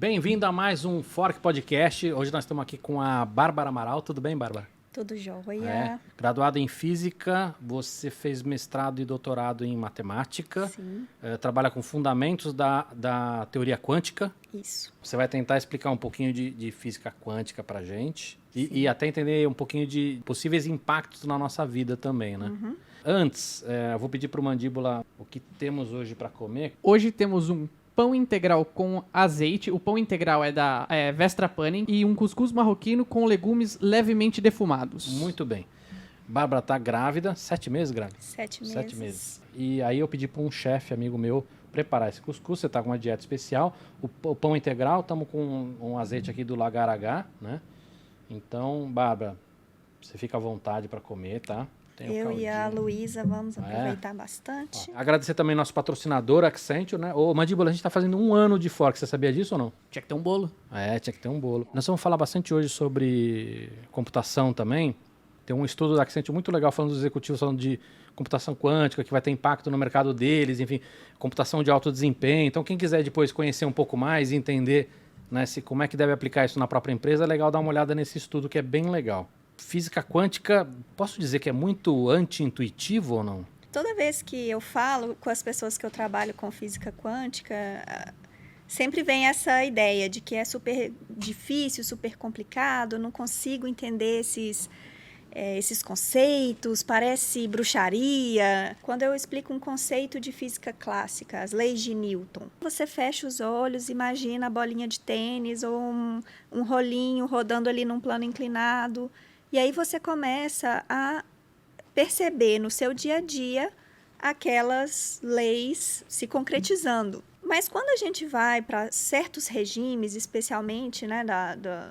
Bem-vindo a mais um Fork Podcast. Hoje nós estamos aqui com a Bárbara Amaral. Tudo bem, Bárbara? Tudo jóia. Graduada em Física, você fez mestrado e doutorado em Matemática. Sim. Trabalha com fundamentos da teoria quântica. Isso. Você vai tentar explicar um pouquinho de física quântica para a gente e até entender um pouquinho de possíveis impactos na nossa vida também, né? Uhum. Antes, eu vou pedir para o Mandíbula o que temos hoje para comer. Hoje temos um pão integral com azeite. O pão integral é da Vestra Panem. E um cuscuz marroquino com legumes levemente defumados. Muito bem. Bárbara tá grávida. 7 meses grávida? 7 meses. 7 meses. E aí eu pedi para um chefe, amigo meu, preparar esse cuscuz. Você tá com uma dieta especial. O pão integral, estamos com um azeite aqui do Lagar H, né? Então, Bárbara, você fica à vontade para comer, tá? Eu e a Luísa vamos aproveitar bastante. Agradecer também nosso patrocinador, Accenture, né? Ô, Mandíbula, a gente está fazendo 1 ano de Fork. Você sabia disso ou não? Tinha que ter um bolo. Tinha que ter um bolo. Nós vamos falar bastante hoje sobre computação também. Tem um estudo da Accenture muito legal falando dos executivos, falando de computação quântica, que vai ter impacto no mercado deles, enfim, computação de alto desempenho. Então, quem quiser depois conhecer um pouco mais e entender, né, como é que deve aplicar isso na própria empresa, é legal dar uma olhada nesse estudo, que é bem legal. Física quântica, posso dizer que é muito anti-intuitivo ou não? Toda vez que eu falo com as pessoas que eu trabalho com física quântica, sempre vem essa ideia de que é super difícil, super complicado, não consigo entender esses conceitos, parece bruxaria. Quando eu explico um conceito de física clássica, as leis de Newton, você fecha os olhos, imagina a bolinha de tênis ou um rolinho rodando ali num plano inclinado. E aí você começa a perceber no seu dia a dia aquelas leis se concretizando. Mas quando a gente vai para certos regimes, especialmente, né,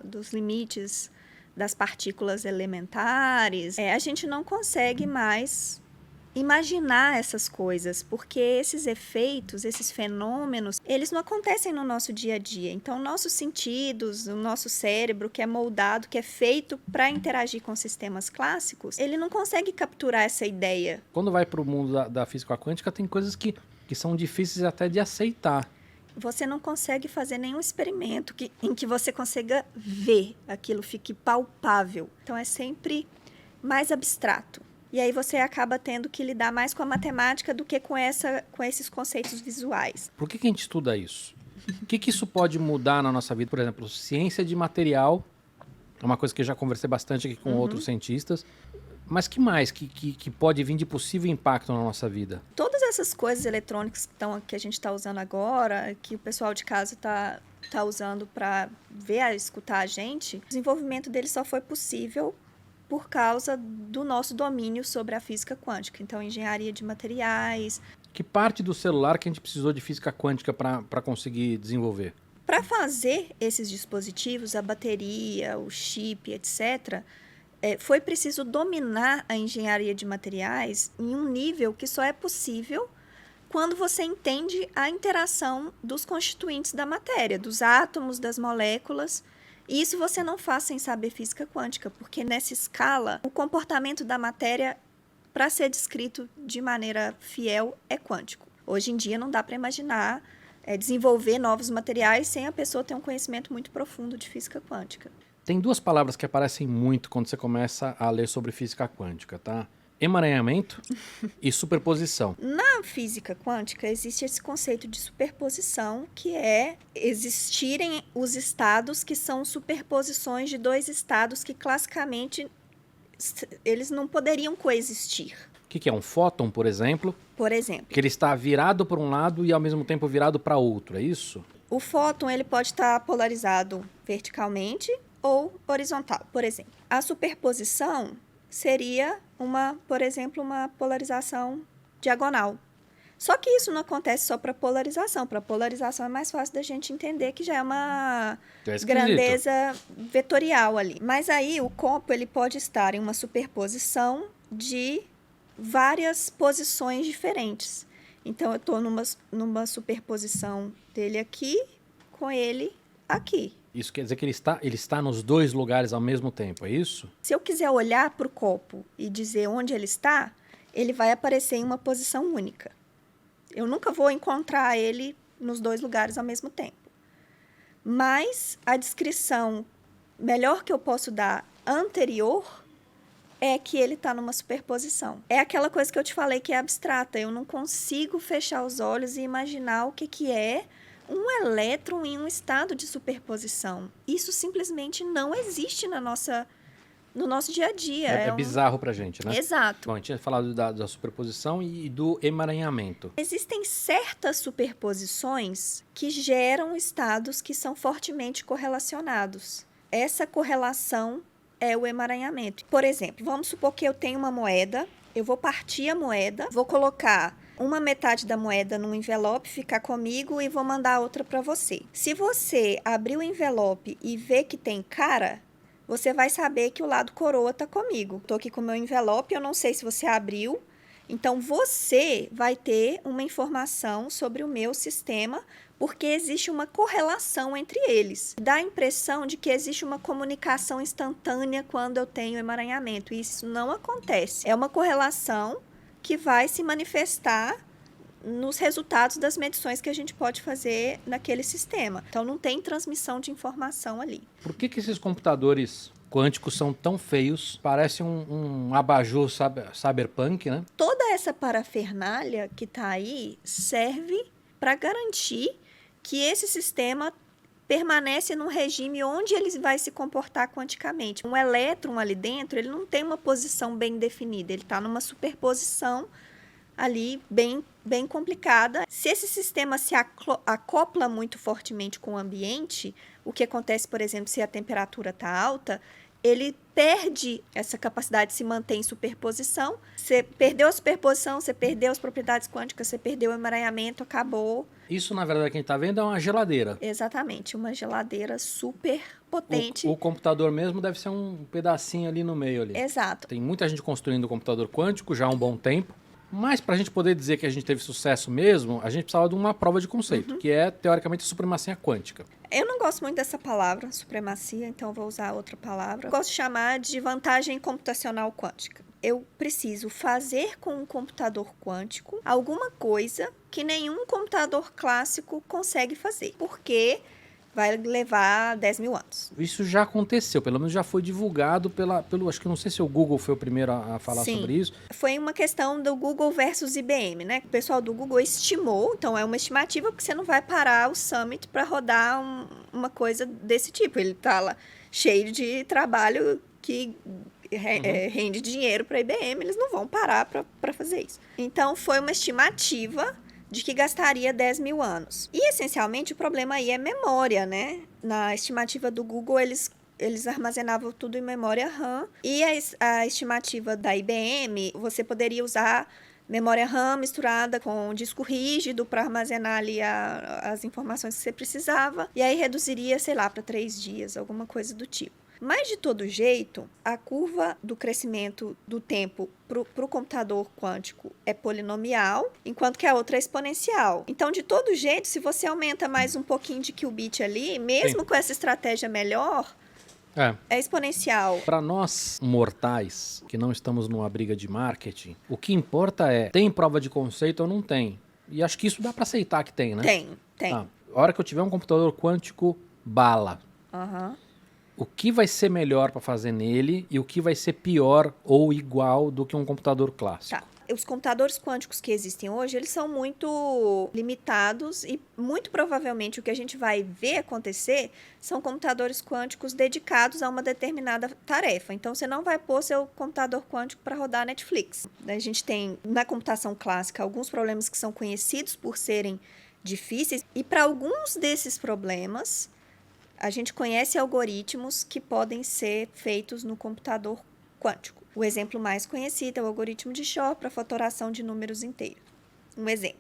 dos limites das partículas elementares, a gente não consegue mais imaginar essas coisas, porque esses efeitos, esses fenômenos, eles não acontecem no nosso dia a dia. Então, nossos sentidos, o nosso cérebro, que é moldado, que é feito para interagir com sistemas clássicos, ele não consegue capturar essa ideia. Quando vai para o mundo da física quântica, tem coisas que são difíceis até de aceitar. Você não consegue fazer nenhum experimento em que você consiga ver aquilo, fique palpável. Então, é sempre mais abstrato. E aí você acaba tendo que lidar mais com a matemática do que com esses conceitos visuais. Por que a gente estuda isso? O que isso pode mudar na nossa vida? Por exemplo, ciência de material é uma coisa que eu já conversei bastante aqui com outros cientistas. Mas que mais que pode vir de possível impacto na nossa vida? Todas essas coisas eletrônicas que a gente está usando agora, que o pessoal de casa está usando para ver, escutar a gente, o desenvolvimento deles só foi possível por causa do nosso domínio sobre a física quântica. Então, engenharia de materiais. Que parte do celular que a gente precisou de física quântica para conseguir desenvolver? Para fazer esses dispositivos, a bateria, o chip, etc., foi preciso dominar a engenharia de materiais em um nível que só é possível quando você entende a interação dos constituintes da matéria, dos átomos, das moléculas. E isso você não faz sem saber física quântica, porque nessa escala, o comportamento da matéria, para ser descrito de maneira fiel, é quântico. Hoje em dia não dá para imaginar desenvolver novos materiais sem a pessoa ter um conhecimento muito profundo de física quântica. Tem 2 palavras que aparecem muito quando você começa a ler sobre física quântica, tá? Emaranhamento e superposição. Na física quântica existe esse conceito de superposição, que é existirem os estados que são superposições de 2 estados que classicamente eles não poderiam coexistir. O que é um fóton, por exemplo? Por exemplo. Que ele está virado para um lado e ao mesmo tempo virado para outro, é isso? O fóton ele pode estar polarizado verticalmente ou horizontal, por exemplo. A superposição seria, por exemplo, uma polarização diagonal. Só que isso não acontece só para polarização. Para polarização é mais fácil da gente entender que já é uma grandeza vetorial ali. Mas aí o copo ele pode estar em uma superposição de várias posições diferentes. Então, eu estou numa superposição dele aqui com ele aqui. Isso quer dizer que ele está nos 2 lugares ao mesmo tempo, é isso? Se eu quiser olhar para o copo e dizer onde ele está, ele vai aparecer em uma posição única. Eu nunca vou encontrar ele nos 2 lugares ao mesmo tempo. Mas a descrição melhor que eu posso dar anterior é que ele está numa superposição. É aquela coisa que eu te falei que é abstrata. Eu não consigo fechar os olhos e imaginar o que é um elétron em um estado de superposição. Isso simplesmente não existe no nosso dia a dia. É bizarro pra gente, né? Exato. Bom, a gente tinha falado da superposição e do emaranhamento. Existem certas superposições que geram estados que são fortemente correlacionados. Essa correlação é o emaranhamento. Por exemplo, vamos supor que eu tenho uma moeda, eu vou partir a moeda, vou colocar uma metade da moeda num envelope, ficar comigo e vou mandar a outra para você. Se você abrir o envelope e ver que tem cara, você vai saber que o lado coroa está comigo. Estou aqui com o meu envelope, eu não sei se você abriu. Então, você vai ter uma informação sobre o meu sistema, porque existe uma correlação entre eles. Dá a impressão de que existe uma comunicação instantânea quando eu tenho emaranhamento. E isso não acontece. É uma correlação que vai se manifestar nos resultados das medições que a gente pode fazer naquele sistema. Então, não tem transmissão de informação ali. Por que esses computadores quânticos são tão feios? Parece um abajur cyberpunk, né? Toda essa parafernália que está aí serve para garantir que esse sistema permanece num regime onde ele vai se comportar quanticamente. Um elétron ali dentro, ele não tem uma posição bem definida, ele está numa superposição ali bem complicada. Se esse sistema se acopla muito fortemente com o ambiente, o que acontece, por exemplo, se a temperatura está alta, ele perde essa capacidade de se manter em superposição. Você perdeu a superposição, você perdeu as propriedades quânticas, você perdeu o emaranhamento, acabou. Isso, na verdade, quem está vendo é uma geladeira. Exatamente, uma geladeira super potente. O computador mesmo deve ser um pedacinho ali no meio ali. Exato. Tem muita gente construindo computador quântico já há um bom tempo. Mas para a gente poder dizer que a gente teve sucesso mesmo, a gente precisava de uma prova de conceito, que é, teoricamente, a supremacia quântica. Eu não gosto muito dessa palavra, supremacia, então vou usar outra palavra. Eu gosto de chamar de vantagem computacional quântica. Eu preciso fazer com um computador quântico alguma coisa que nenhum computador clássico consegue fazer, porque vai levar 10 mil anos. Isso já aconteceu, pelo menos já foi divulgado pelo acho que não sei se o Google foi o primeiro a falar sobre isso. Foi uma questão do Google versus IBM, né? O pessoal do Google estimou, então é uma estimativa, porque você não vai parar o Summit para rodar uma coisa desse tipo. Ele tá lá cheio de trabalho que rende dinheiro para a IBM, eles não vão parar para fazer isso. Então, foi uma estimativa de que gastaria 10 mil anos. E, essencialmente, o problema aí é memória, né? Na estimativa do Google, eles armazenavam tudo em memória RAM. E a estimativa da IBM, você poderia usar memória RAM misturada com disco rígido para armazenar ali as informações que você precisava. E aí reduziria, sei lá, para 3 dias, alguma coisa do tipo. Mas, de todo jeito, a curva do crescimento do tempo para o computador quântico é polinomial, enquanto que a outra é exponencial. Então, de todo jeito, se você aumenta mais um pouquinho de qubit ali, mesmo com essa estratégia melhor, é exponencial. Para nós mortais, que não estamos numa briga de marketing, o que importa é, tem prova de conceito ou não tem? E acho que isso dá para aceitar que tem, né? Tem. A hora que eu tiver um computador quântico bala, o que vai ser melhor para fazer nele e o que vai ser pior ou igual do que um computador clássico? Tá. Os computadores quânticos que existem hoje, eles são muito limitados e muito provavelmente o que a gente vai ver acontecer são computadores quânticos dedicados a uma determinada tarefa. Então, você não vai pôr seu computador quântico para rodar Netflix. A gente tem, na computação clássica, alguns problemas que são conhecidos por serem difíceis e para alguns desses problemas, a gente conhece algoritmos que podem ser feitos no computador quântico. O exemplo mais conhecido é o algoritmo de Shor para fatoração de números inteiros. Um exemplo.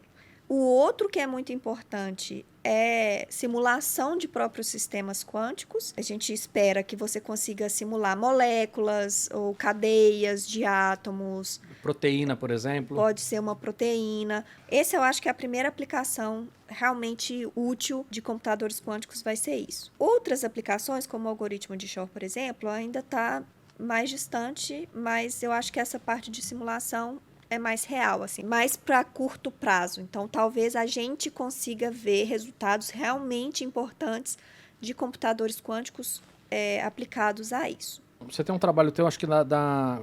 O outro que é muito importante é simulação de próprios sistemas quânticos. A gente espera que você consiga simular moléculas ou cadeias de átomos. Proteína, por exemplo. Pode ser uma proteína. Esse eu acho que é a primeira aplicação realmente útil de computadores quânticos vai ser isso. Outras aplicações, como o algoritmo de Shor, por exemplo, ainda está mais distante, mas eu acho que essa parte de simulação é mais real, assim, mais para curto prazo. Então, talvez a gente consiga ver resultados realmente importantes de computadores quânticos aplicados a isso. Você tem um trabalho teu, acho que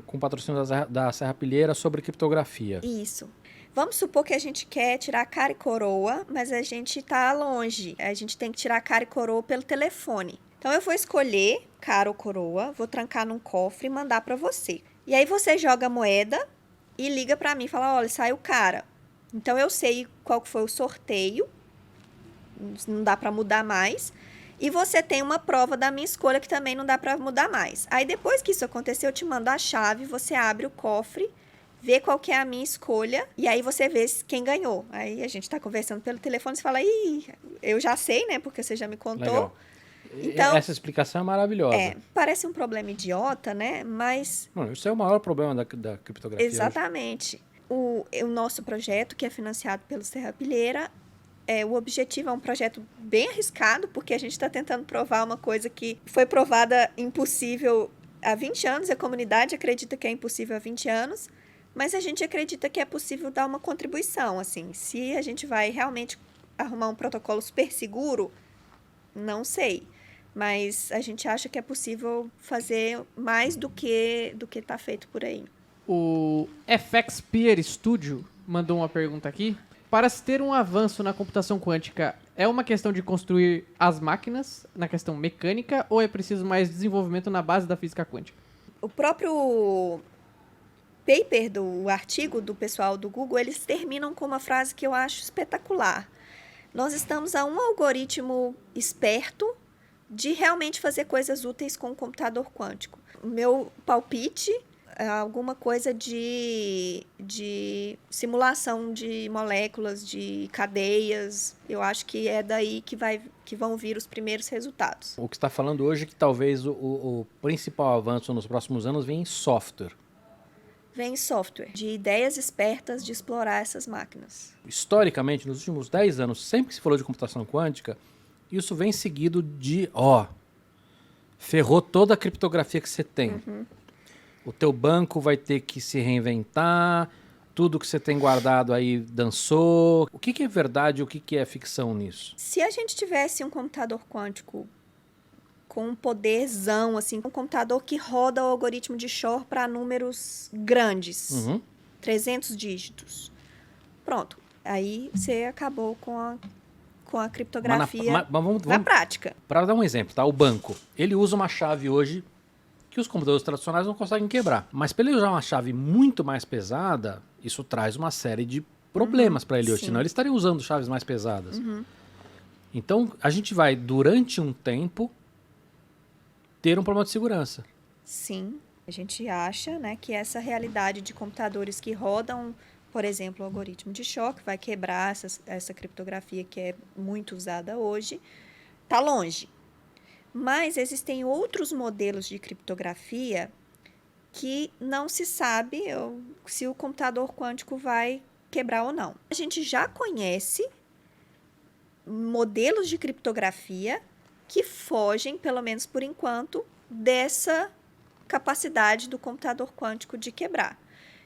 com patrocínio da Serrapilheira, sobre criptografia. Isso. Vamos supor que a gente quer tirar cara e coroa, mas a gente está longe. A gente tem que tirar cara e coroa pelo telefone. Então, eu vou escolher cara ou coroa, vou trancar num cofre e mandar para você. E aí, você joga a moeda e liga para mim e fala, olha, saiu cara. Então, eu sei qual foi o sorteio. Não dá para mudar mais. E você tem uma prova da minha escolha que também não dá para mudar mais. Aí, depois que isso aconteceu, eu te mando a chave, você abre o cofre, vê qual que é a minha escolha, e aí você vê quem ganhou. Aí a gente tá conversando pelo telefone, você fala, ih, eu já sei, né, porque você já me contou. Legal. Então, essa explicação é maravilhosa. Parece um problema idiota, né, mas... Mano, isso é o maior problema da criptografia. Exatamente. O nosso projeto, que é financiado pelo Serrapilheira, o objetivo é um projeto bem arriscado, porque a gente está tentando provar uma coisa que foi provada impossível há 20 anos, a comunidade acredita que é impossível há 20 anos, mas a gente acredita que é possível dar uma contribuição, assim. Se a gente vai realmente arrumar um protocolo super seguro, não sei. Mas a gente acha que é possível fazer mais do que está feito por aí. O FX Peer Studio mandou uma pergunta aqui. Para se ter um avanço na computação quântica, é uma questão de construir as máquinas na questão mecânica ou é preciso mais desenvolvimento na base da física quântica? O próprio paper do artigo do pessoal do Google, eles terminam com uma frase que eu acho espetacular. Nós estamos a um algoritmo esperto de realmente fazer coisas úteis com o computador quântico. O meu palpite é alguma coisa de simulação de moléculas, de cadeias. Eu acho que é daí que vão vir os primeiros resultados. O que você está falando hoje é que talvez o principal avanço nos próximos anos vem em software. Vem software, de ideias espertas de explorar essas máquinas. Historicamente, nos últimos 10 anos, sempre que se falou de computação quântica, isso vem seguido de, ferrou toda a criptografia que você tem. Uhum. O teu banco vai ter que se reinventar, tudo que você tem guardado aí dançou. O que é verdade e o que é ficção nisso? Se a gente tivesse um computador quântico com um poderzão, assim, um computador que roda o algoritmo de Shor para números grandes, 300 dígitos. Pronto, aí você acabou com a criptografia na prática. Para dar um exemplo, tá? O banco, ele usa uma chave hoje que os computadores tradicionais não conseguem quebrar. Mas para ele usar uma chave muito mais pesada, isso traz uma série de problemas para ele hoje, senão ele estaria usando chaves mais pesadas. Então, a gente vai, durante um tempo, ter um problema de segurança. Sim, a gente acha, né, que essa realidade de computadores que rodam, por exemplo, o algoritmo de Shor, que vai quebrar essa criptografia que é muito usada hoje, está longe. Mas existem outros modelos de criptografia que não se sabe se o computador quântico vai quebrar ou não. A gente já conhece modelos de criptografia que fogem, pelo menos por enquanto, dessa capacidade do computador quântico de quebrar.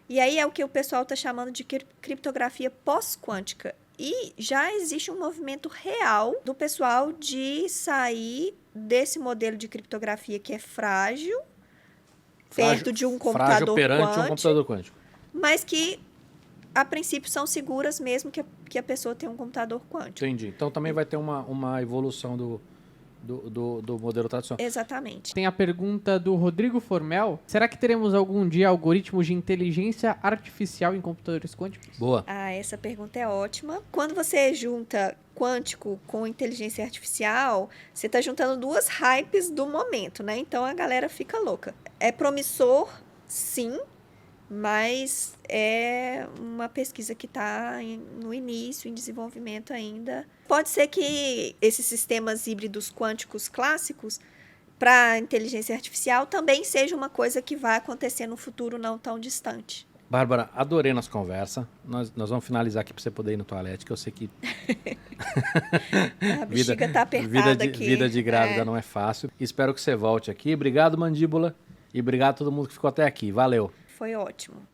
E aí é o que o pessoal está chamando de criptografia pós-quântica. E já existe um movimento real do pessoal de sair desse modelo de criptografia que é frágil perto de um computador frágil perante quântico, um computador quântico. Mas que, a princípio, são seguras mesmo que a pessoa tenha um computador quântico. Entendi. Então também vai ter uma evolução do modelo tradicional. Exatamente. Tem a pergunta do Rodrigo Formel. Será que teremos algum dia algoritmos de inteligência artificial em computadores quânticos? Boa. Essa pergunta é ótima. Quando você junta quântico com inteligência artificial, você está juntando duas hypes do momento, né? Então a galera fica louca. É promissor, sim, mas é uma pesquisa que está no início, em desenvolvimento ainda. Pode ser que esses sistemas híbridos quânticos clássicos, para inteligência artificial, também seja uma coisa que vai acontecer no futuro não tão distante. Bárbara, adorei nossa conversa. Nós vamos finalizar aqui para você poder ir no toalete, que eu sei que... A bexiga está apertada aqui. Vida de grávida não é fácil. Espero que você volte aqui. Obrigado, Mandíbula. E obrigado a todo mundo que ficou até aqui. Valeu. Foi ótimo.